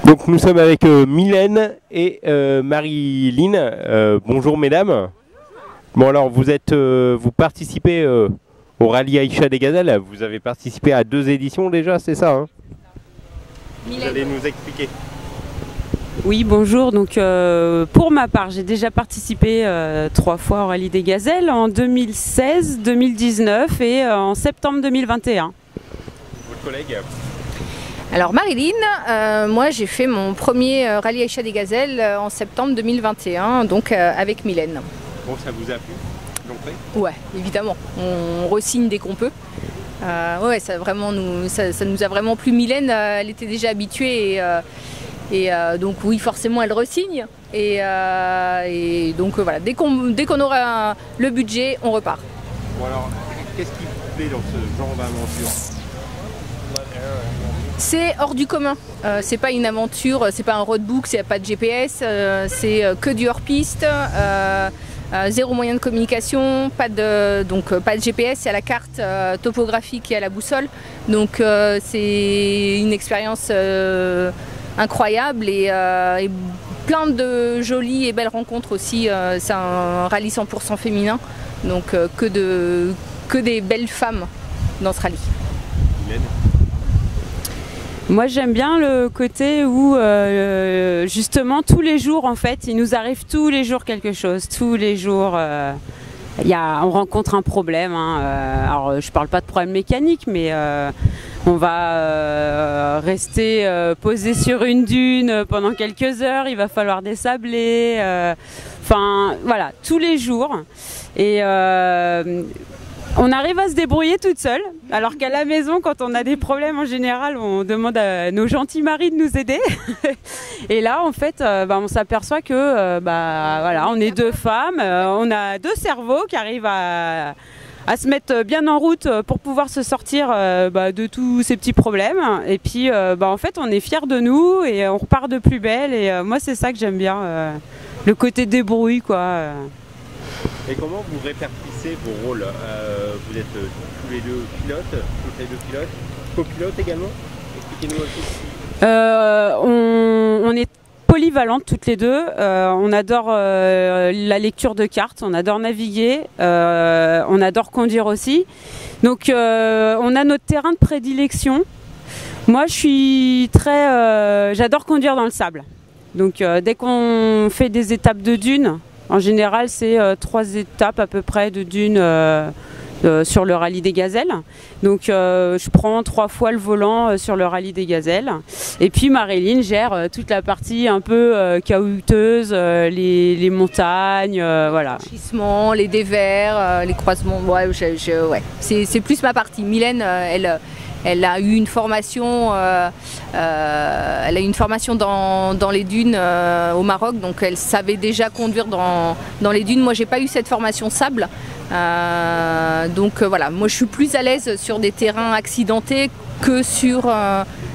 Donc nous sommes avec Mylène et Marie-Line. Bonjour mesdames. Bon alors vous participez au rallye Aïcha des Gazelles. Vous avez participé à 2 éditions déjà, c'est ça hein? Vous allez nous expliquer. Oui, bonjour. Donc, pour ma part, j'ai déjà participé 3 fois au Rallye des Gazelles, en 2016, 2019 et en septembre 2021. Votre collègue? Alors Marie-Line, moi j'ai fait mon premier Rallye Aïcha des Gazelles en septembre 2021, donc avec Mylène. Bon, ça vous a plu d'entrer? Ouais, évidemment. On re-signe dès qu'on peut. Ouais, ça nous a vraiment plu. Mylène, elle était déjà habituée et donc oui, forcément, elle re-signe. Et donc voilà, dès qu'on aura le budget, on repart. Bon alors, qu'est-ce qui vous plaît dans ce genre d'aventure? C'est hors du commun. C'est pas une aventure, c'est pas un roadbook, c'est pas de GPS, c'est que du hors-piste. 0 moyen de communication, pas de GPS, c'est à la carte topographique et à la boussole. Donc c'est une expérience incroyable et plein de jolies et belles rencontres aussi. C'est un rallye 100% féminin, donc que des belles femmes dans ce rallye. Moi j'aime bien le côté où justement tous les jours en fait, il nous arrive tous les jours quelque chose, tous les jours on rencontre un problème. Alors je parle pas de problème mécanique, mais on va rester posé sur une dune pendant quelques heures, il va falloir désabler, enfin voilà, tous les jours. Et on arrive à se débrouiller toute seule, alors qu'à la maison, quand on a des problèmes en général, on demande à nos gentils maris de nous aider. Et là, en fait, on s'aperçoit que voilà, on est 2 femmes, on a 2 cerveaux qui arrivent à se mettre bien en route pour pouvoir se sortir de tous ces petits problèmes. Et puis, en fait, on est fiers de nous et on repart de plus belle. Et moi, c'est ça que j'aime bien, le côté débrouille, quoi. Et comment vous répartissez vos rôles? Vous êtes tous les 2 pilotes, toutes les 2 pilotes, copilotes également? Expliquez-nous un peu. On est polyvalentes toutes les 2. On adore la lecture de cartes, on adore naviguer, on adore conduire aussi. Donc on a notre terrain de prédilection. Moi je suis j'adore conduire dans le sable. Donc dès qu'on fait des étapes de dunes, en général, c'est 3 étapes à peu près de dunes sur le rallye des Gazelles. Donc je prends 3 fois le volant sur le rallye des Gazelles. Et puis Marie-Line gère toute la partie un peu caouteuses, les montagnes, voilà. Les chissements, les dévers, les croisements, ouais, c'est plus ma partie. Mylène, elle a eu une formation, dans les dunes au Maroc, donc elle savait déjà conduire dans les dunes. Moi, j'ai pas eu cette formation sable, donc voilà. Moi, je suis plus à l'aise sur des terrains accidentés que sur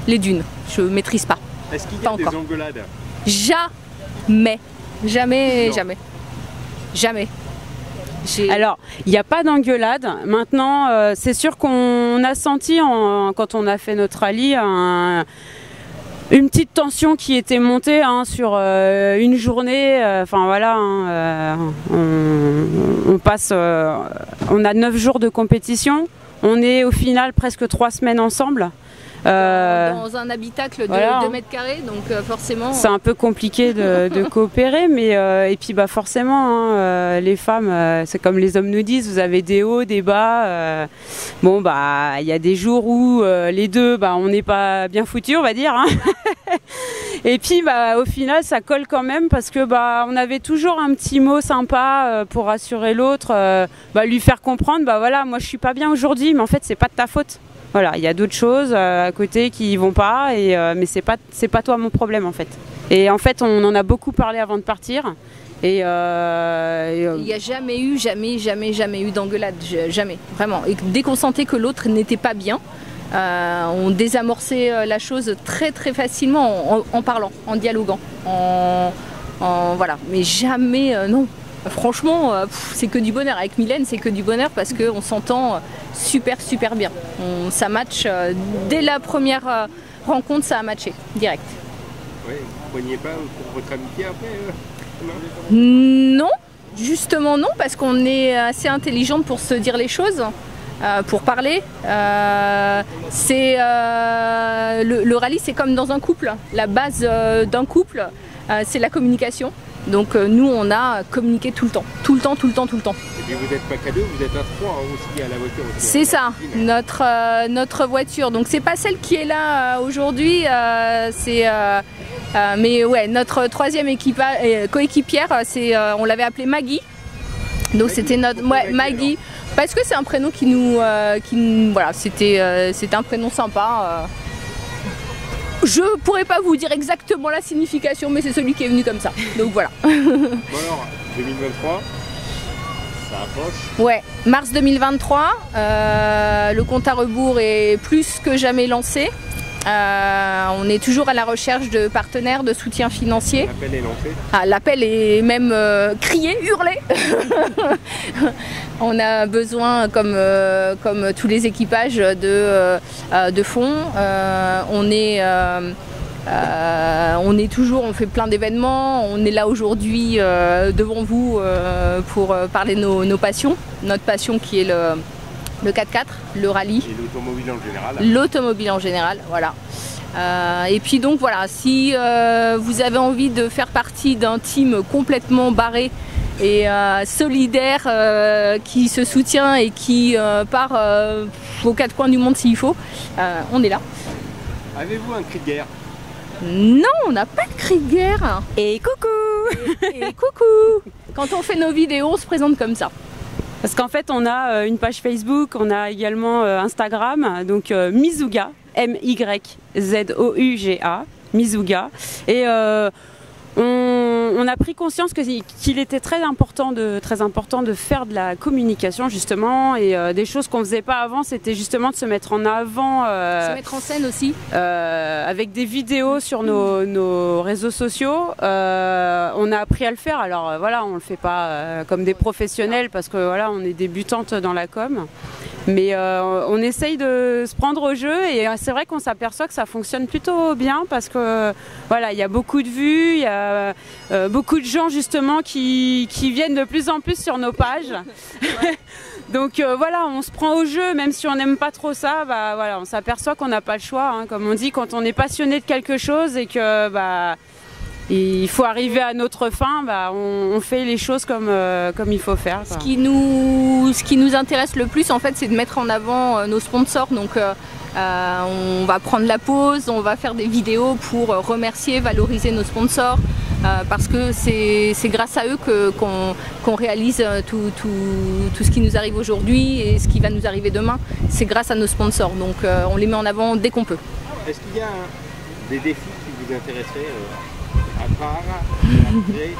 les dunes. Je maîtrise pas. Est-ce qu'il y a des engueulades? Jamais, jamais, jamais, jamais. Alors, il n'y a pas d'engueulade. Maintenant, c'est sûr qu'on a senti, quand on a fait notre rallye, une petite tension qui était montée sur une journée. Enfin voilà, on passe, on a 9 jours de compétition. On est au final presque 3 semaines ensemble. Dans un habitacle de 2 mètres carrés, donc forcément... C'est un peu compliqué de coopérer, mais et puis forcément, les femmes, c'est comme les hommes nous disent, vous avez des hauts, des bas. Bon, il y a des jours où les 2, on n'est pas bien foutus, on va dire. Et puis, au final, ça colle quand même parce que on avait toujours un petit mot sympa pour rassurer l'autre, lui faire comprendre, voilà, moi je suis pas bien aujourd'hui, mais en fait, c'est pas de ta faute. Voilà, il y a d'autres choses à côté qui vont pas, mais c'est pas toi mon problème en fait. Et en fait, on en a beaucoup parlé avant de partir. Il n'y a jamais eu d'engueulade, jamais, vraiment. Et dès qu'on sentait que l'autre n'était pas bien, on désamorçait la chose très très facilement en parlant, en dialoguant, voilà. Mais jamais, non. Franchement, c'est que du bonheur. Avec Mylène, c'est que du bonheur parce qu'on s'entend super bien. Ça match dès la première rencontre, ça a matché direct. Ouais, vous ne preniez pas pour votre amitié après Non, justement non, parce qu'on est assez intelligente pour se dire les choses, pour parler. Le rallye, c'est comme dans un couple. La base d'un couple, c'est la communication. Donc nous, on a communiqué tout le temps. Tout le temps. Et puis vous n'êtes pas qu'à deux, vous êtes à trois aussi à la voiture. C'est ça, notre voiture. Donc c'est pas celle qui est là aujourd'hui, mais ouais, notre troisième coéquipière, on l'avait appelée Maggie. Donc c'était notre Maggie, parce que c'est un prénom qui nous, voilà, c'était un prénom sympa. Je pourrais pas vous dire exactement la signification, mais c'est celui qui est venu comme ça. Donc voilà. Bon alors, 2023, ça approche. Ouais, mars 2023, le compte à rebours est plus que jamais lancé. On est toujours à la recherche de partenaires, de soutien financier. L'appel est lancé. Ah, l'appel est même crié, hurlé. On a besoin, comme tous les équipages, de fonds. On fait plein d'événements. On est là aujourd'hui devant vous pour parler de nos passions. Notre passion qui est le 4x4, le rallye. Et l'automobile en général. L'automobile en général, voilà. Et puis donc voilà, si vous avez envie de faire partie d'un team complètement barré et solidaire, qui se soutient et qui part aux quatre coins du monde s'il faut, on est là. Avez-vous un cri de guerre? Non, on n'a pas de cri de guerre. Et coucou. Et coucou. Quand on fait nos vidéos, on se présente comme ça. Parce qu'en fait, on a une page Facebook, on a également Instagram, donc Mizouga, M-Y-Z-O-U-G-A, Mizouga. Et on a pris conscience qu'il était très important de faire de la communication justement, et des choses qu'on faisait pas avant, c'était justement de se mettre en avant, se mettre en scène aussi, avec des vidéos sur nos réseaux sociaux. On a appris à le faire. Alors voilà, on le fait pas comme des professionnels parce que voilà, on est débutantes dans la com. Mais on essaye de se prendre au jeu, et c'est vrai qu'on s'aperçoit que ça fonctionne plutôt bien parce que voilà, il y a beaucoup de vues, il y a beaucoup de gens justement qui viennent de plus en plus sur nos pages. Donc voilà, on se prend au jeu, même si on n'aime pas trop ça, bah, voilà, on s'aperçoit qu'on n'a pas le choix, hein, comme on dit, quand on est passionné de quelque chose et que il faut arriver à notre fin, on fait les choses comme il faut faire. Ce qui nous intéresse le plus, en fait, c'est de mettre en avant nos sponsors. Donc on va prendre la pause, on va faire des vidéos pour remercier, valoriser nos sponsors, parce que c'est grâce à eux qu'on réalise tout ce qui nous arrive aujourd'hui et ce qui va nous arriver demain. C'est grâce à nos sponsors, donc on les met en avant dès qu'on peut. Est-ce qu'il y a des défis qui vous intéresseraient à part après,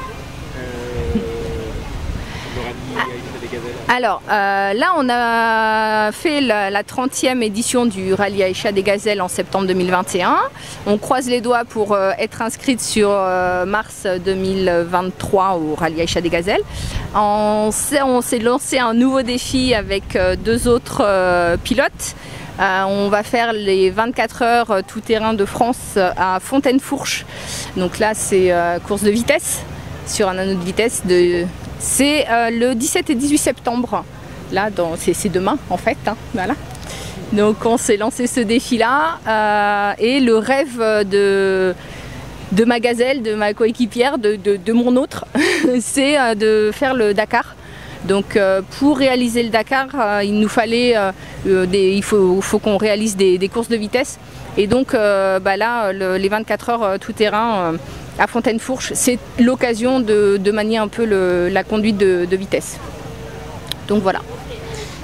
le rallye Aïcha des Gazelles? Alors là, on a fait la 30e édition du rallye Aïcha des Gazelles en septembre 2021. On croise les doigts pour être inscrite sur mars 2023 au rallye Aïcha des Gazelles. On s'est lancé un nouveau défi avec deux autres pilotes. On va faire les 24 heures tout-terrain de France à Fontaine-Fourche. Donc là, c'est course de vitesse, sur un anneau de vitesse. C'est le 17 et 18 septembre. Là, c'est demain en fait. Hein, voilà. Donc on s'est lancé ce défi-là. Et le rêve de ma gazelle, de ma coéquipière, de mon autre, c'est de faire le Dakar. Donc pour réaliser le Dakar, il nous fallait, il faut qu'on réalise des courses de vitesse. Et donc là, les 24 heures tout-terrain à Fontaine-Fourche, c'est l'occasion de manier un peu la conduite de vitesse. Donc voilà.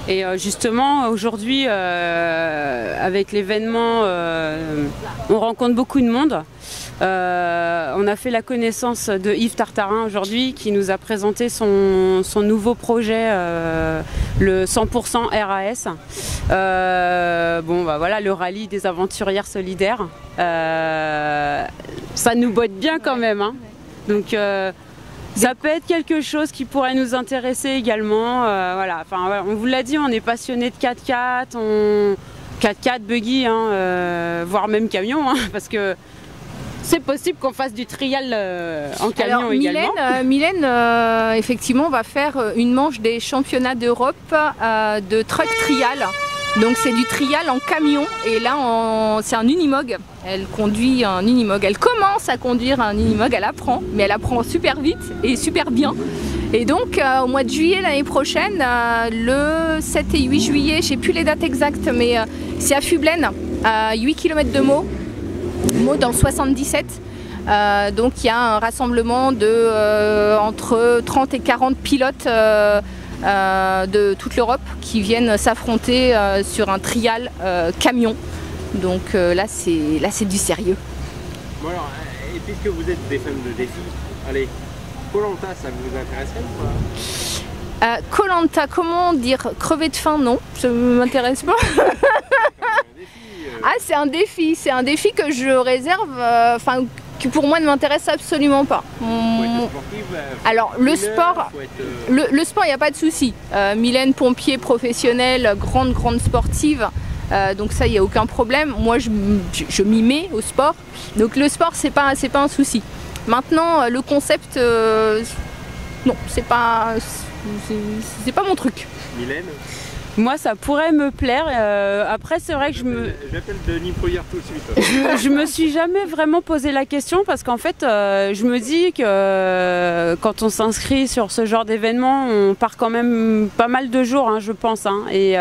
Et justement, aujourd'hui, avec l'événement, on rencontre beaucoup de monde. On a fait la connaissance de Yves Tartarin aujourd'hui, qui nous a présenté son nouveau projet, le 100% RAS. Voilà, le rallye des aventurières solidaires. Ça nous botte bien quand même, hein. Donc ça peut être quelque chose qui pourrait nous intéresser également. Voilà. Enfin, on vous l'a dit, on est passionné de 4x4, 4x4, buggy, hein, voire même camion, hein, parce que c'est possible qu'on fasse du trial en camion. Alors, également. Mylène, effectivement, va faire une manche des championnats d'Europe de truck trial. Donc c'est du trial en camion et là c'est un Unimog. Elle conduit un Unimog. Elle commence à conduire un Unimog, elle apprend, mais elle apprend super vite et super bien. Et donc au mois de juillet l'année prochaine, le 7 et 8 juillet, je ne sais plus les dates exactes, mais c'est à Fublaine, à 8 km de Meaux dans le 77. Donc il y a un rassemblement de entre 30 et 40 pilotes de toute l'Europe qui viennent s'affronter sur un trial camion. Donc là c'est du sérieux. Bon alors, et puisque vous êtes des fans de défis, allez, Koh-Lanta, ça vous intéresserait ou pas? Koh-Lanta, comment dire? Crever de faim, non, ça m'intéresse pas. Ah, c'est un défi que je réserve, enfin qui pour moi ne m'intéresse absolument pas. Alors le sport, le sport, il n'y a pas de souci. Mylène, pompier professionnelle, grande sportive, donc ça il n'y a aucun problème. Moi je m'y mets au sport, donc le sport c'est pas un souci. Maintenant le concept, non, c'est pas mon truc. Mylène? Moi, ça pourrait me plaire. Après, c'est vrai que j'appelle Denis Bruyère tout de suite. Je me suis jamais vraiment posé la question parce qu'en fait, je me dis que quand on s'inscrit sur ce genre d'événement, on part quand même pas mal de jours, hein, je pense. Hein, et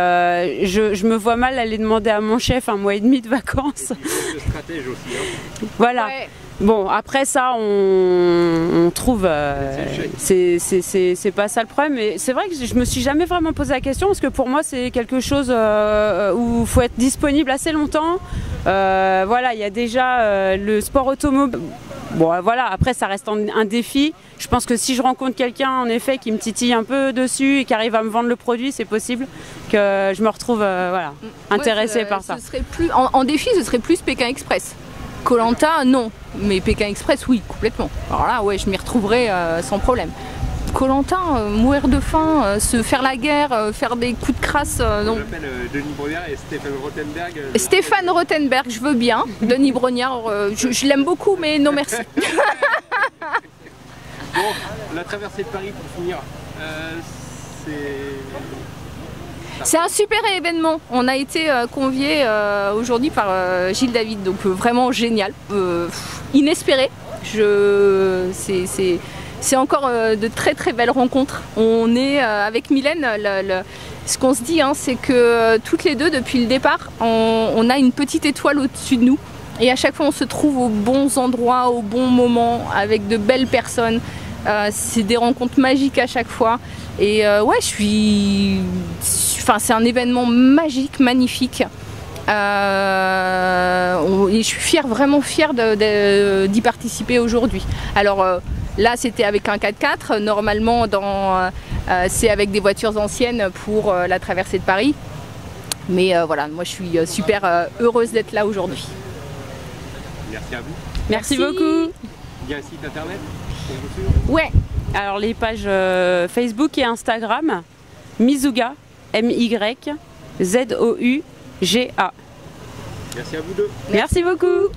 je me vois mal aller demander à mon chef 1 mois et demi de vacances. Le stratège aussi. Hein. Voilà. Ouais. Bon, après ça, on trouve, c'est pas ça le problème, mais c'est vrai que je me suis jamais vraiment posé la question parce que pour moi c'est quelque chose où il faut être disponible assez longtemps. Voilà, il y a déjà le sport automobile. Bon, voilà, après ça reste un défi. Je pense que si je rencontre quelqu'un en effet qui me titille un peu dessus et qui arrive à me vendre le produit, c'est possible que je me retrouve voilà, intéressée par ça. Ce serait plus, en défi, ce serait plus Pékin Express. Koh-Lanta, non, mais Pékin Express, oui, complètement. Alors là, ouais, je m'y retrouverai sans problème. Koh-Lanta, mourir de faim, se faire la guerre, faire des coups de crasse. On appelle Denis Brognard et Stéphane Rothenberg. Stéphane Rothenberg, je veux bien. Denis Brognard, je l'aime beaucoup, mais non merci. Bon, la traversée de Paris pour finir, c'est un super événement. On a été conviés aujourd'hui par Gilles David, donc vraiment génial, inespéré. C'est encore de très belles rencontres. On est avec Mylène, ce qu'on se dit, hein, c'est que toutes les deux, depuis le départ, on a une petite étoile au-dessus de nous. Et à chaque fois, on se trouve aux bons endroits, au bon moment, avec de belles personnes. C'est des rencontres magiques à chaque fois. Et ouais, c'est un événement magique, magnifique. Et je suis vraiment fière d'y participer aujourd'hui. Alors là, c'était avec un 4x4. Normalement, c'est avec des voitures anciennes pour la traversée de Paris. Mais voilà, moi, je suis super heureuse d'être là aujourd'hui. Merci à vous. Merci beaucoup. Il y a un site internet pour vous suivre? Ouais. Alors les pages Facebook et Instagram, Myzouga, MYZOUGA. Merci à vous deux. Merci beaucoup.